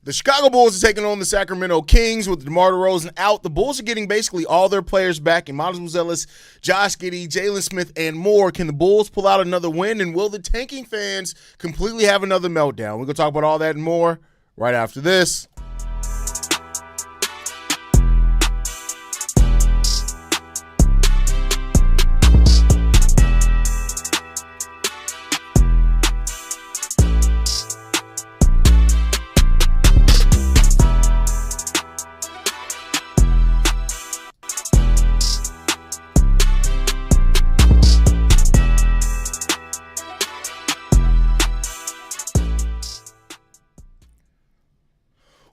The Chicago Bulls are taking on the Sacramento Kings with DeMar DeRozan out. The Bulls are getting basically all their players back in Matas Buzelis, Josh Giddey, Jalen Smith, and more. Can the Bulls pull out another win? And will the tanking fans completely have another meltdown? We're going to talk about all that and more right after this.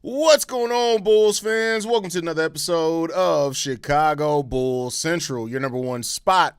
What's going on, Bulls fans? Welcome to another episode of Chicago Bulls Central, your number one spot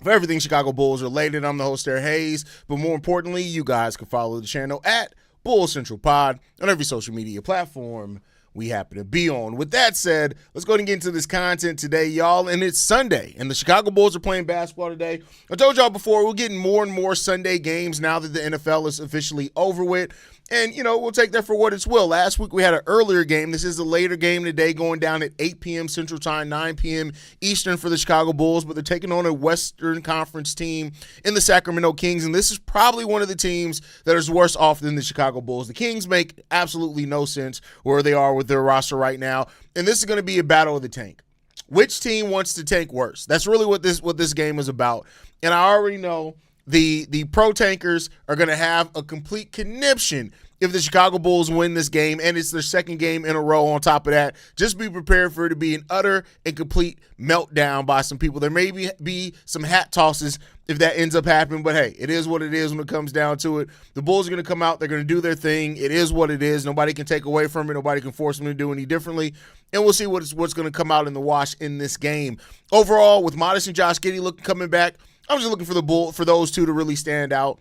for everything Chicago Bulls related. I'm the host there, Haize, but more importantly, you guys can follow the channel at Bulls Central Pod on every social media platform we happen to be on. With that said, let's go ahead and get into this content today, y'all. And it's Sunday, and the Chicago Bulls are playing basketball today. I told y'all before, we're getting more and more Sunday games now that the NFL is officially over with. And, you know, we'll take that for what it's will. Last week we had an earlier game. This is a later game today, going down at 8 p.m. Central Time, 9 p.m. Eastern for the Chicago Bulls. But they're taking on a Western Conference team in the Sacramento Kings. And this is probably one of the teams that is worse off than the Chicago Bulls. The Kings make absolutely no sense where they are with their roster right now. And this is going to be a battle of the tank. Which team wants to tank worse? That's really what this game is about. And I already know the pro tankers are going to have a complete conniption if the Chicago Bulls win this game, and it's their second game in a row on top of that. Just be prepared for it to be an utter and complete meltdown by some people. There may be some hat tosses if that ends up happening, but hey, it is what it is when it comes down to it. The Bulls are going to come out. They're going to do their thing. It is what it is. Nobody can take away from it. Nobody can force them to do any differently, and we'll see what's going to come out in the wash in this game. Overall, with Matas and Josh Giddey coming back, I'm just looking for those two to really stand out.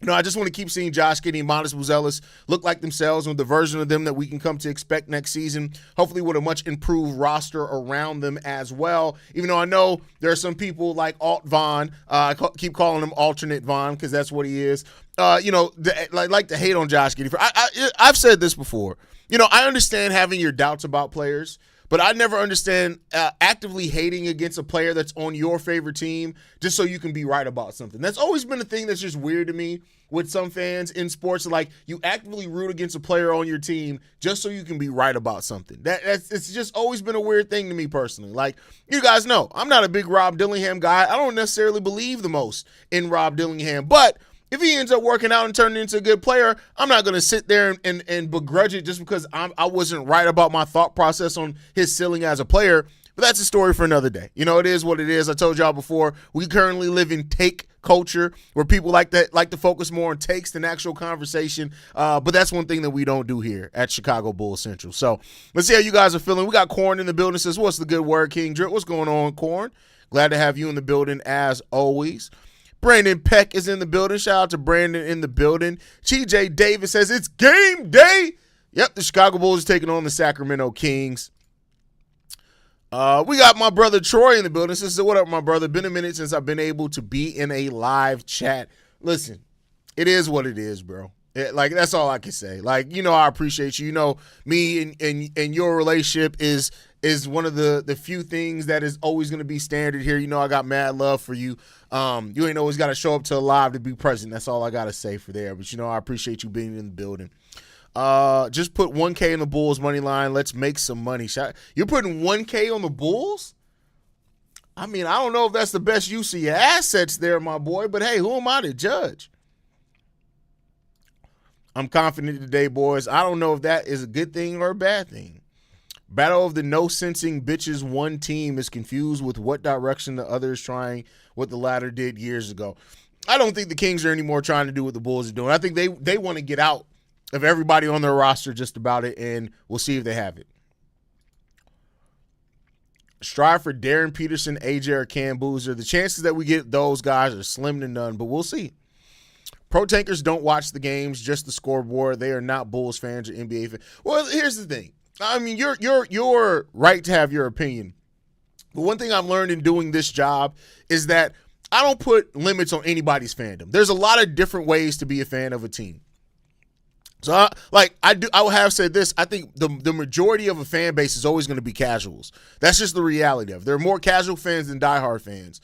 No, I just want to keep seeing Josh Giddey and Matas Buzelis look like themselves with the version of them that we can come to expect next season, hopefully with a much improved roster around them as well. Even though I know there are some people like Alt Von, I keep calling him Alternate Von because that's what he is, like to hate on Josh Giddey. I've said this before. You know, I understand having your doubts about players, but I never understand actively hating against a player that's on your favorite team just so you can be right about something. That's always been a thing that's just weird to me with some fans in sports. Like, you actively root against a player on your team just so you can be right about something. It's just always been a weird thing to me personally. Like, you guys know, I'm not a big Rob Dillingham guy. I don't necessarily believe the most in Rob Dillingham, but if he ends up working out and turning into a good player, I'm not going to sit there and begrudge it just because I wasn't right about my thought process on his ceiling as a player. But that's a story for another day. You know, it is what it is. I told y'all before, we currently live in take culture where people like to focus more on takes than actual conversation. But that's one thing that we don't do here at Chicago Bulls Central. So let's see how you guys are feeling. We got Corn in the building. Says, what's the good word, King Drip? What's going on, Corn? Glad to have you in the building as always. Brandon Peck is in the building. Shout out to Brandon in the building. TJ Davis says, it's game day. Yep, the Chicago Bulls are taking on the Sacramento Kings. We got my brother Troy in the building. Says, what up, my brother? Been a minute since I've been able to be in a live chat. Listen, it is what it is, bro. That's all I can say. Like, you know, I appreciate you. You know, me and your relationship is one of the few things that is always going to be standard here. You know, I got mad love for you. You ain't always got to show up to a live to be present. That's all I got to say for there. But, you know, I appreciate you being in the building. Just put 1K in the Bulls money line. Let's make some money. You're putting 1K on the Bulls? I mean, I don't know if that's the best use of your assets there, my boy. But, hey, who am I to judge? I'm confident today, boys. I don't know if that is a good thing or a bad thing. Battle of the no-sensing bitches. One team is confused with what direction the other is trying, what the latter did years ago. I don't think the Kings are anymore trying to do what the Bulls are doing. I think they want to get out of everybody on their roster just about it, and we'll see if they have it. Strive for Darren Peterson, AJ, or Cam Boozer. The chances that we get those guys are slim to none, but we'll see. Pro tankers don't watch the games, just the scoreboard. They are not Bulls fans or NBA fans. Well, here's the thing. I mean, you're right to have your opinion. But one thing I've learned in doing this job is that I don't put limits on anybody's fandom. There's a lot of different ways to be a fan of a team. So, I would have said this. I think the majority of a fan base is always going to be casuals. That's just the reality of it. There are more casual fans than diehard fans.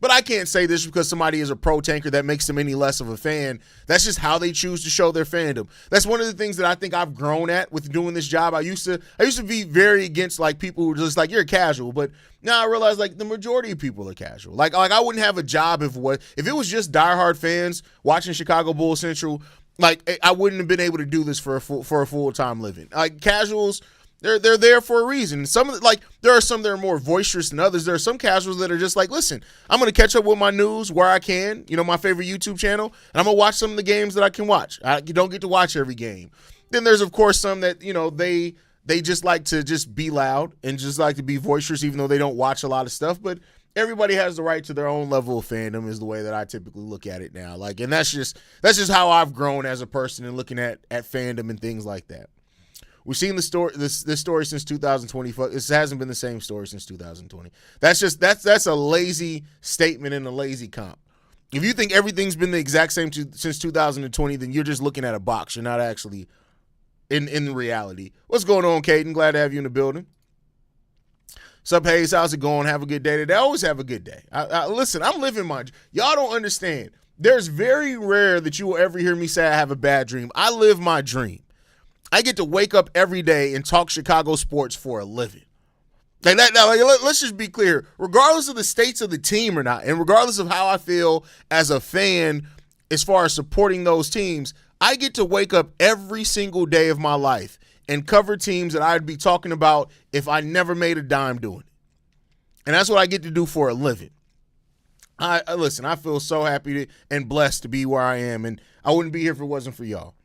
But I can't say this because somebody is a pro tanker that makes them any less of a fan. That's just how they choose to show their fandom. That's one of the things that I think I've grown at with doing this job. I used to be very against like people who are just like, you're casual, but now I realize like the majority of people are casual. Like I wouldn't have a job if it was just diehard fans watching Chicago Bulls Central. Like I wouldn't have been able to do this for a full-time living. Like casuals. They're there for a reason. There are some that are more boisterous than others. There are some casuals that are just like, listen, I'm going to catch up with my news where I can, my favorite YouTube channel, and I'm going to watch some of the games that I can watch. You don't get to watch every game. Then there's, of course, some that, they just like to just be loud and just like to be boisterous even though they don't watch a lot of stuff. But everybody has the right to their own level of fandom is the way that I typically look at it now. And that's just how I've grown as a person and looking at fandom and things like that. We've seen this story since 2020. This hasn't been the same story since 2020. That's a lazy statement and a lazy comp. If you think everything's been the exact same since 2020, then you're just looking at a box. You're not actually in reality. What's going on, Caden? Glad to have you in the building. Sup, Haize? How's it going? Have a good day today. I always have a good day. Listen, I'm living my – y'all don't understand. There's very rare that you will ever hear me say I have a bad dream. I live my dream. I get to wake up every day and talk Chicago sports for a living. Let's just be clear. Regardless of the states of the team or not, and regardless of how I feel as a fan as far as supporting those teams, I get to wake up every single day of my life and cover teams that I'd be talking about if I never made a dime doing it. And that's what I get to do for a living. Listen, I feel so happy and blessed to be where I am, and I wouldn't be here if it wasn't for y'all.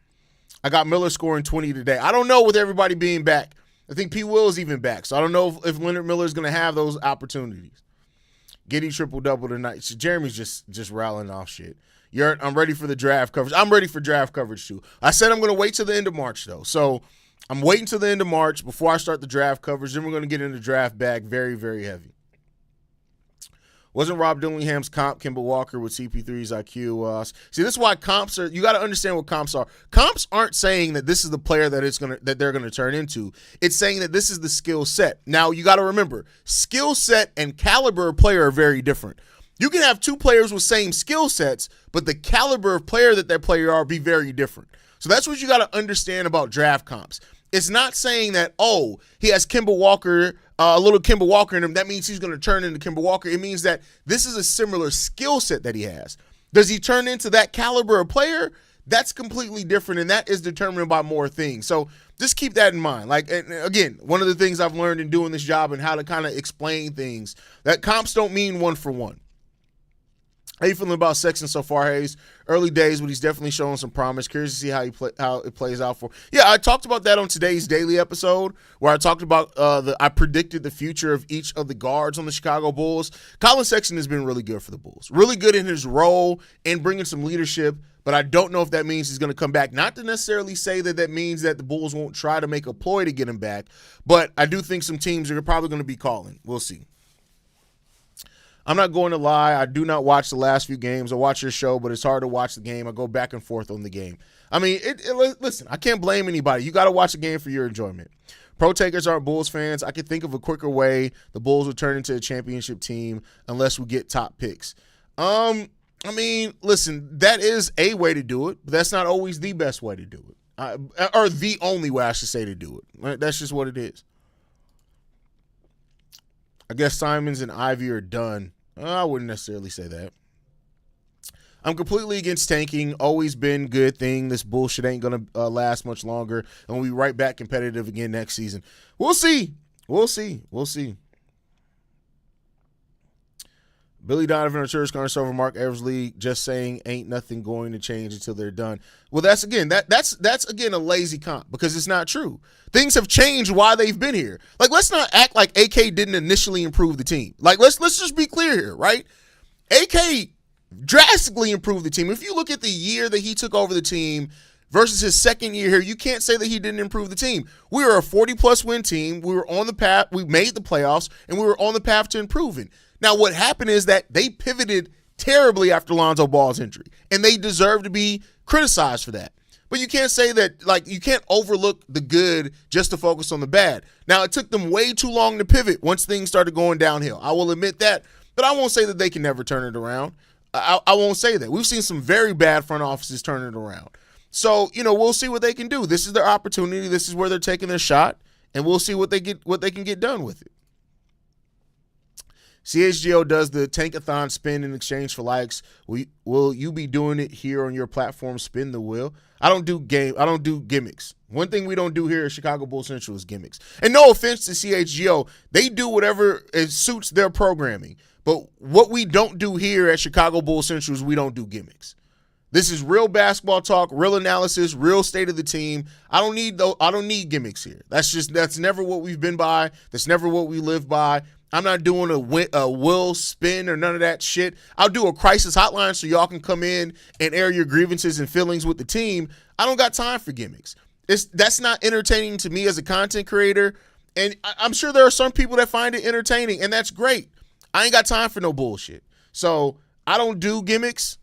I got Miller scoring 20 today. I don't know with everybody being back. I think P. Will is even back. So I don't know if Leonard Miller is going to have those opportunities. Giddey triple-double tonight. So Jeremy's just rattling off shit. I'm ready for the draft coverage. I'm ready for draft coverage too. I said I'm going to wait till the end of March though. So I'm waiting till the end of March before I start the draft coverage. Then we're going to get into draft bag very, very heavy. Wasn't Rob Dillingham's comp Kemba Walker with CP3's IQ? See, this is why comps are – you got to understand what comps are. Comps aren't saying that this is the player that they're going to turn into. It's saying that this is the skill set. Now, you got to remember, skill set and caliber of player are very different. You can have two players with same skill sets, but the caliber of player that player are be very different. So that's what you got to understand about draft comps. It's not saying that, he has Kemba Walker, a little Kemba Walker in him. That means he's going to turn into Kemba Walker. It means that this is a similar skill set that he has. Does he turn into that caliber of player? That's completely different, and that is determined by more things. So just keep that in mind. Again, one of the things I've learned in doing this job and how to kind of explain things, that comps don't mean one for one. How you feeling about Sexton so far, Haize? Early days, but he's definitely showing some promise. Curious to see how it plays out for. Yeah, I talked about that on today's daily episode where I talked about I predicted the future of each of the guards on the Chicago Bulls. Colin Sexton has been really good for the Bulls. Really good in his role and bringing some leadership, but I don't know if that means he's going to come back. Not to necessarily say that means that the Bulls won't try to make a ploy to get him back, but I do think some teams are probably going to be calling. We'll see. I'm not going to lie. I do not watch the last few games. I watch your show, but it's hard to watch the game. I go back and forth on the game. I mean, listen, I can't blame anybody. You got to watch the game for your enjoyment. Pro takers aren't Bulls fans. I can think of a quicker way the Bulls would turn into a championship team unless we get top picks. I mean, listen, that is a way to do it, but that's not always the best way to do it. Or the only way, I should say, to do it. Right? That's just what it is. I guess Simons and Ivy are done. I wouldn't necessarily say that. I'm completely against tanking. Always been good thing. This bullshit ain't going to last much longer, and we'll be right back competitive again next season. We'll see. We'll see. Billy Donovan or Church Garner over Mark Eversley just saying ain't nothing going to change until they're done. Well, that's again a lazy comp because it's not true. Things have changed while they've been here. Let's not act like AK didn't initially improve the team. Let's just be clear here, right? AK drastically improved the team. If you look at the year that he took over the team versus his second year here, you can't say that he didn't improve the team. We were a 40-plus win team. We were on the path. We made the playoffs, and we were on the path to improving. Now, what happened is that they pivoted terribly after Lonzo Ball's injury, and they deserve to be criticized for that. But you can't say that, like, you can't overlook the good just to focus on the bad. Now, it took them way too long to pivot once things started going downhill. I will admit that, but I won't say that they can never turn it around. I won't say that. We've seen some very bad front offices turn it around. So, we'll see what they can do. This is their opportunity. This is where they're taking their shot, and we'll see what they can get done with it. CHGO does the tankathon spin in exchange for likes. Will you be doing it here on your platform? Spin the wheel. I don't do gimmicks. One thing we don't do here at Chicago Bulls Central is gimmicks. And no offense to CHGO, they do whatever it suits their programming. But what we don't do here at Chicago Bulls Central is we don't do gimmicks. This is real basketball talk, real analysis, real state of the team. I don't need gimmicks here. That's never what we've been by. That's never what we live by. I'm not doing a will spin or none of that shit. I'll do a crisis hotline so y'all can come in and air your grievances and feelings with the team. I don't got time for gimmicks. That's not entertaining to me as a content creator, and I'm sure there are some people that find it entertaining, and that's great. I ain't got time for no bullshit. So I don't do gimmicks.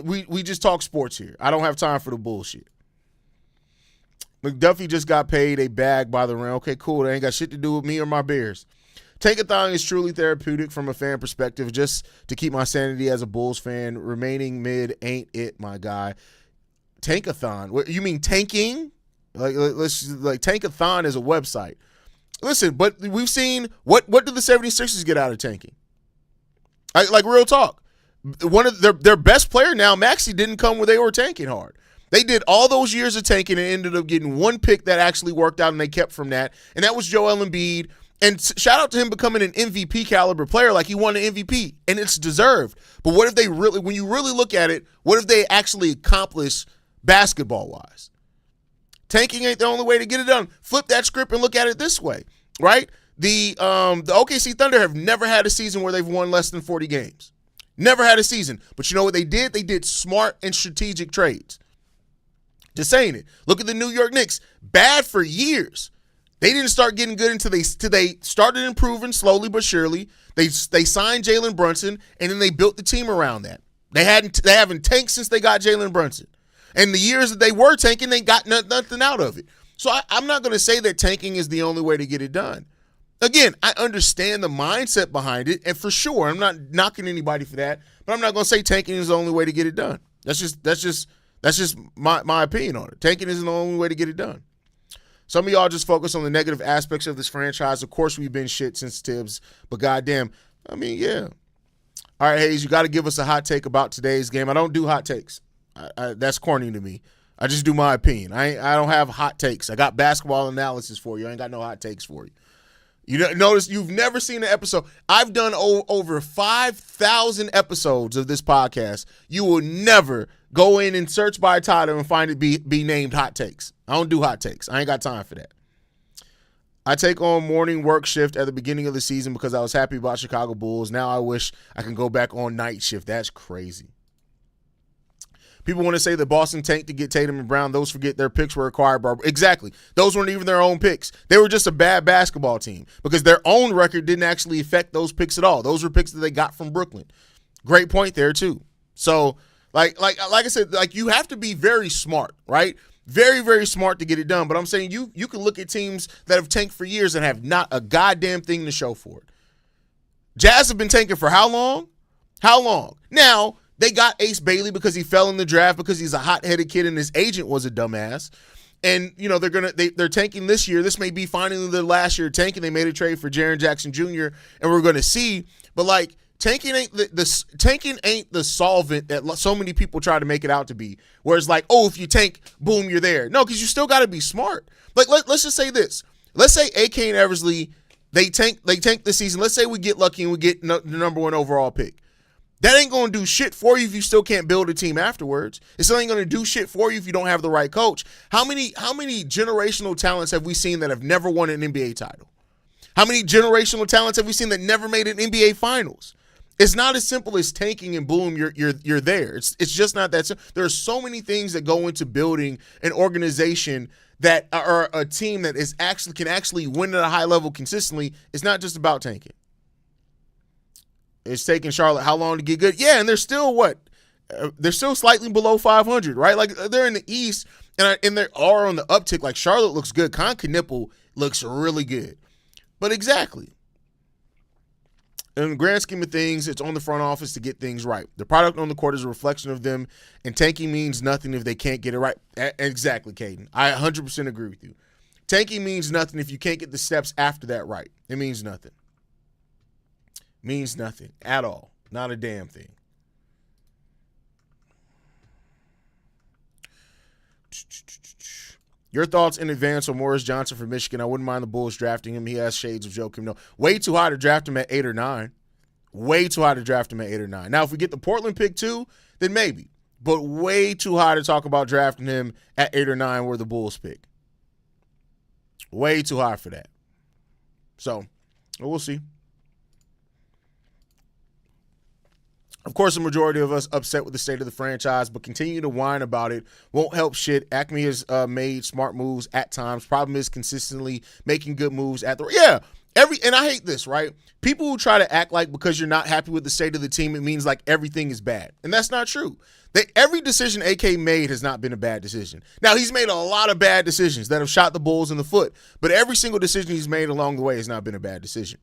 We just talk sports here. I don't have time for the bullshit. McDuffie just got paid a bag by the round. Okay, cool. That ain't got shit to do with me or my Bears. Tankathon is truly therapeutic from a fan perspective, just to keep my sanity as a Bulls fan. Remaining mid ain't it, my guy. Tankathon? What, you mean tanking? Like Tankathon is a website. Listen, but we've seen what did the 76ers get out of tanking? Like real talk. One of their best player now, Maxey, didn't come where they were tanking hard. They did all those years of tanking and ended up getting one pick that actually worked out, and they kept from that, and that was Joel Embiid. And shout out to him becoming an MVP caliber player, like he won an MVP, and it's deserved. But what if they really, when you really look at it, what if they actually accomplish basketball-wise? Tanking ain't the only way to get it done. Flip that script and look at it this way, right? The OKC Thunder have never had a season where they've won less than 40 games. Never had a season. But you know what they did? They did smart and strategic trades. Just saying it. Look at the New York Knicks. Bad for years. They didn't start getting good until they started improving slowly but surely. They signed Jalen Brunson, and then they built the team around that. They haven't tanked since they got Jalen Brunson. And the years that they were tanking, they got nothing out of it. So I'm not going to say that tanking is the only way to get it done. Again, I understand the mindset behind it, and for sure, I'm not knocking anybody for that, but I'm not going to say tanking is the only way to get it done. That's just my opinion on it. Tanking isn't the only way to get it done. Some of y'all just focus on the negative aspects of this franchise. Of course, we've been shit since Tibbs, but goddamn, I mean, yeah. All right, Haize, you got to give us a hot take about today's game. I don't do hot takes. That's corny to me. I just do my opinion. I don't have hot takes. I got basketball analysis for you. I ain't got no hot takes for you. You notice you've never seen an episode. I've done over 5,000 episodes of this podcast. You will never go in and search by title and find it be named hot takes. I don't do hot takes. I ain't got time for that. I take on morning work shift at the beginning of the season because I was happy about Chicago Bulls. Now I wish I can go back on night shift. That's crazy. People want to say that Boston tanked to get Tatum and Brown. Those forget their picks were acquired by – exactly. Those weren't even their own picks. They were just a bad basketball team because their own record didn't actually affect those picks at all. Those were picks that they got from Brooklyn. Great point there too. So, like I said, like you have to be very smart, right? Very, very smart to get it done. But I'm saying you can look at teams that have tanked for years and have not a goddamn thing to show for it. Jazz have been tanking for how long? How long? Now – they got Ace Bailey because he fell in the draft because he's a hot-headed kid and his agent was a dumbass. And, you know, they're tanking this year. This may be finally their last year tanking. They made a trade for Jaren Jackson Jr., and we're going to see. But, like, tanking ain't the solvent that so many people try to make it out to be. Where it's like, oh, if you tank, boom, you're there. No, because you still got to be smart. Like, let's just say this. Let's say AK and Eversley, they tank this season. Let's say we get lucky and we get the number 1 overall pick. That ain't going to do shit for you if you still can't build a team afterwards. It still ain't going to do shit for you if you don't have the right coach. How many generational talents have we seen that have never won an NBA title? How many generational talents have we seen that never made an NBA Finals? It's not as simple as tanking and boom, you're there. It's just not that simple. There are so many things that go into building an organization that are a team that can actually win at a high level consistently. It's not just about tanking. It's taking Charlotte how long to get good? Yeah, and they're still what? they're still slightly below 500, right? Like they're in the East and they are on the uptick. Like Charlotte looks good. Con Knipple looks really good. But exactly. In the grand scheme of things, it's on the front office to get things right. The product on the court is a reflection of them, and tanking means nothing if they can't get it right. Exactly, Caden. I 100% agree with you. Tanking means nothing if you can't get the steps after that right. It means nothing. Means nothing at all. Not a damn thing. Your thoughts in advance on Morris Johnson from Michigan? I wouldn't mind the Bulls drafting him. He has shades of Joakim Noah. Way too high to draft him at 8 or 9. Way too high to draft him at 8 or 9. Now, if we get the Portland pick too, then maybe. But way too high to talk about drafting him at 8 or 9 where the Bulls pick. Way too high for that. So, we'll see. Of course, the majority of us upset with the state of the franchise, but continue to whine about it won't help shit. Acme has made smart moves at times. Problem is consistently making good moves at the and I hate this, right? People who try to act like because you're not happy with the state of the team, it means like everything is bad, and that's not true. Every decision AK made has not been a bad decision. Now, he's made a lot of bad decisions that have shot the Bulls in the foot, but every single decision he's made along the way has not been a bad decision.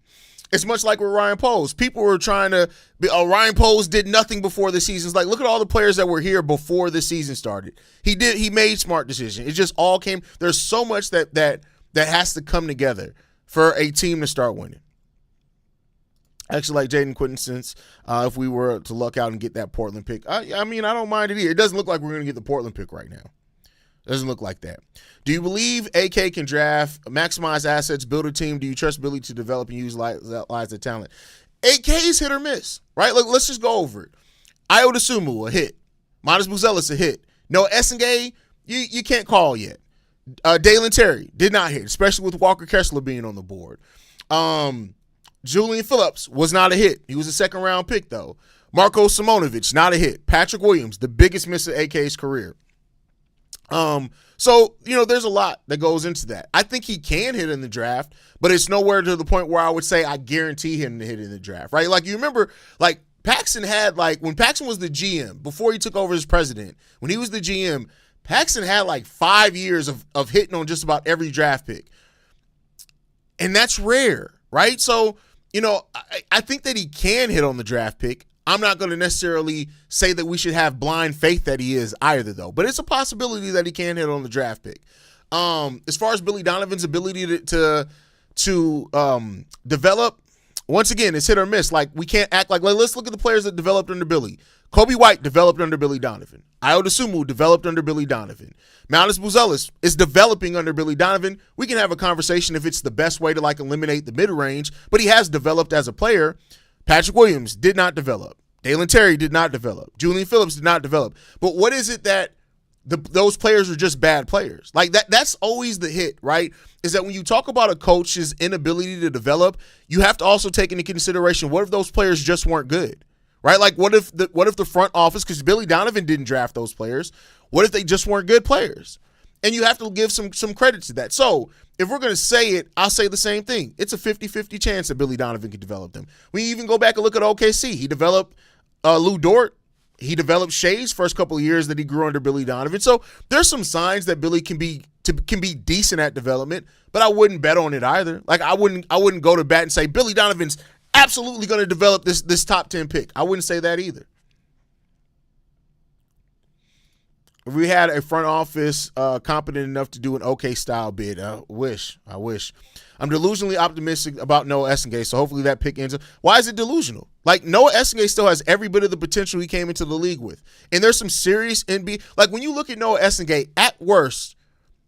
It's much like with Ryan Poles. People were trying to Ryan Poles did nothing before the season. It's like, look at all the players that were here before the season started. He made smart decisions. It just all came. There's so much that has to come together for a team to start winning. Actually, like Jaden Quinton, since if we were to luck out and get that Portland pick, I mean, I don't mind it either. It doesn't look like we're going to get the Portland pick right now. It doesn't look like that. Do you believe AK can draft, maximize assets, build a team? Do you trust Billy to develop and utilize the talent? AK is hit or miss, right? Look, let's just go over it. Ayo Dosunmu, a hit. Matas Buzelis, a hit. Noah Essengay, you can't call yet. Dalen Terry did not hit, especially with Walker Kessler being on the board. Julian Phillips was not a hit. He was a second-round pick, though. Marko Simonovic, not a hit. Patrick Williams, the biggest miss of AK's career. So, there's a lot that goes into that. I think he can hit in the draft, but it's nowhere to the point where I would say I guarantee him to hit in the draft, right? Like, you remember, like, Paxson had, like, when Paxson was the GM, before he took over as president, when he was the GM, Paxson had, like, 5 years of hitting on just about every draft pick. And that's rare, right? So, I think that he can hit on the draft pick. I'm not going to necessarily say that we should have blind faith that he is either, though. But it's a possibility that he can hit on the draft pick. As far as Billy Donovan's ability to develop, once again, it's hit or miss. Like, we can't act like let's look at the players that developed under Billy. Kobe White developed under Billy Donovan. Ayo Dosunmu developed under Billy Donovan. Matas Buzelis is developing under Billy Donovan. We can have a conversation if it's the best way to, like, eliminate the mid-range, but he has developed as a player. Patrick Williams did not develop. Dalen Terry did not develop. Julian Phillips did not develop. But what is it that those players are just bad players? Like, that's always the hit, right? Is that when you talk about a coach's inability to develop, you have to also take into consideration, what if those players just weren't good, right? Like, what if the front office, because Billy Donovan didn't draft those players, what if they just weren't good players? And you have to give some credit to that. So if we're going to say it, I'll say the same thing. It's a 50-50 chance that Billy Donovan can develop them. We even go back and look at OKC. He developed Lou Dort. He developed Shai's first couple of years that he grew under Billy Donovan. So there's some signs that Billy can be decent at development, but I wouldn't bet on it either. Like, I wouldn't go to bat and say Billy Donovan's absolutely going to develop this top 10 pick. I wouldn't say that either. If we had a front office competent enough to do an OK style bid, I wish. I'm delusionally optimistic about Noah Essengay, so hopefully that pick ends up. Why is it delusional? Like, Noah Essengay still has every bit of the potential he came into the league with. And there's some serious NBA. Like, when you look at Noah Essengay, at worst,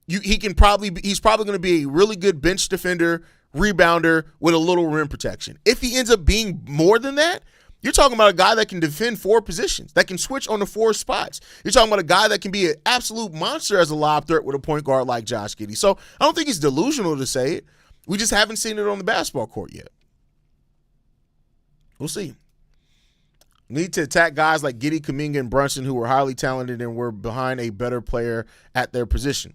he's probably going to be a really good bench defender, rebounder with a little rim protection. If he ends up being more than that, you're talking about a guy that can defend 4 positions, that can switch on the 4 spots. You're talking about a guy that can be an absolute monster as a lob threat with a point guard like Josh Giddey. So I don't think it's delusional to say it. We just haven't seen it on the basketball court yet. We'll see. Need to attack guys like Giddey, Kuminga, and Brunson, who were highly talented and were behind a better player at their position.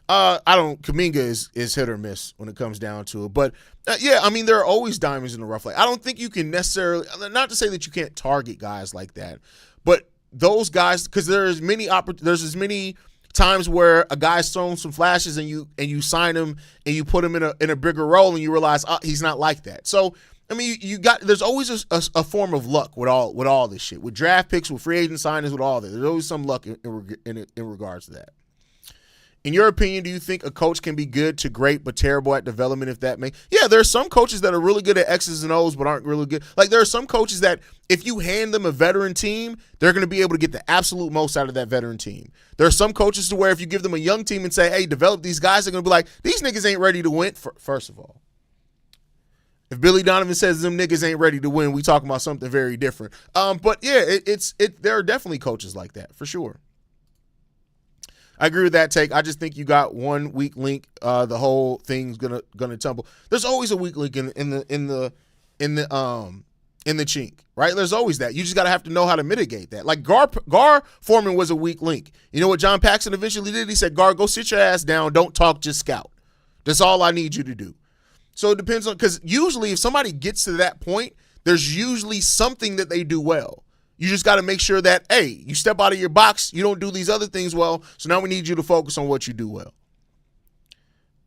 Kuminga is hit or miss when it comes down to it. But, yeah, I mean, there are always diamonds in the rough. Like, I don't think you can necessarily – not to say that you can't target guys like that, but those guys, because there's as many times where a guy's thrown some flashes and you sign him and you put him in a bigger role and you realize he's not like that. So I mean, there's always a form of luck with all this shit, with draft picks, with free agent signings, with all that. There's always some luck in regards to that. In your opinion, do you think a coach can be good to great but terrible at development? Yeah, there are some coaches that are really good at X's and O's but aren't really good. Like there are some coaches that if you hand them a veteran team, they're going to be able to get the absolute most out of that veteran team. There are some coaches to where if you give them a young team and say, hey, develop these guys, they're going to be like, these niggas ain't ready to win. First of all, if Billy Donovan says them niggas ain't ready to win, we talking about something very different. But yeah, there are definitely coaches like that for sure. I agree with that take. I just think you got one weak link. The whole thing's gonna tumble. There's always a weak link in the chink, right? There's always that. You just gotta have to know how to mitigate that. Like Gar Foreman was a weak link. You know what John Paxson eventually did? He said, Gar, go sit your ass down. Don't talk, just scout. That's all I need you to do. So it depends on, because usually if somebody gets to that point, there's usually something that they do well. You just got to make sure that, hey, you step out of your box, you don't do these other things well, so now we need you to focus on what you do well.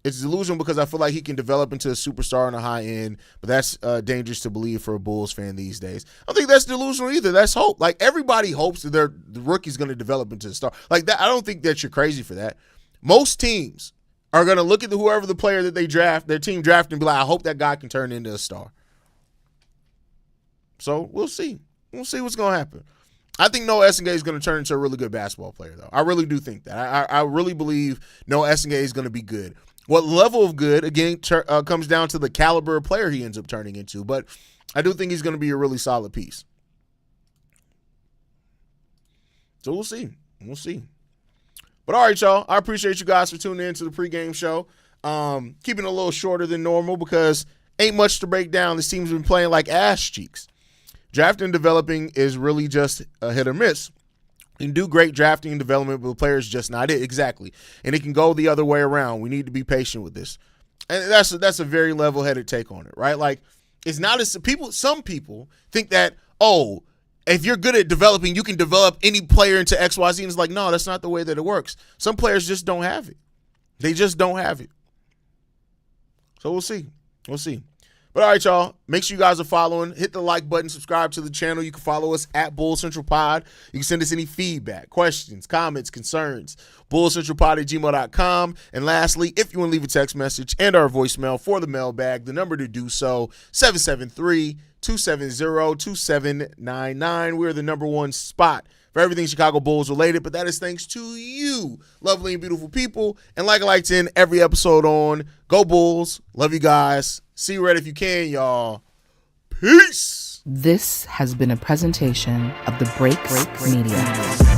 It's delusional because I feel like he can develop into a superstar on a high end, but that's dangerous to believe for a Bulls fan these days. I don't think that's delusional either. That's hope. Like, everybody hopes that the rookie's going to develop into a star. Like, that, I don't think that you're crazy for that. Most teams are going to look at whoever the player that they draft, their team draft, and be like, I hope that guy can turn into a star. So we'll see. We'll see what's going to happen. I think Noah Essengay is going to turn into a really good basketball player, though. I really do think that. I really believe Noah Essengay is going to be good. What level of good, again, comes down to the caliber of player he ends up turning into. But I do think he's going to be a really solid piece. So we'll see. We'll see. But all right, y'all. I appreciate you guys for tuning in to the pregame show. Keeping it a little shorter than normal because ain't much to break down. This team's been playing like ass cheeks. Drafting and developing is really just a hit or miss. You can do great drafting and development, but the player's just not it. Exactly. And it can go the other way around. We need to be patient with this. And that's a very level-headed take on it, right? Like, it's not as some people think that, oh, if you're good at developing, you can develop any player into XYZ. And it's like, no, that's not the way that it works. Some players just don't have it. They just don't have it. So we'll see. We'll see. But all right, y'all, make sure you guys are following. Hit the like button, subscribe to the channel. You can follow us at Bull Central Pod. You can send us any feedback, questions, comments, concerns, bullcentralpod@gmail.com. And lastly, if you want to leave a text message and our voicemail for the mailbag, the number to do so, 773-270-2799. We're the number one spot for everything Chicago Bulls related, but that is thanks to you, lovely and beautiful people. And like I like to end every episode on, go Bulls. Love you guys. See you red if you can, y'all. Peace. This has been a presentation of the Break Media.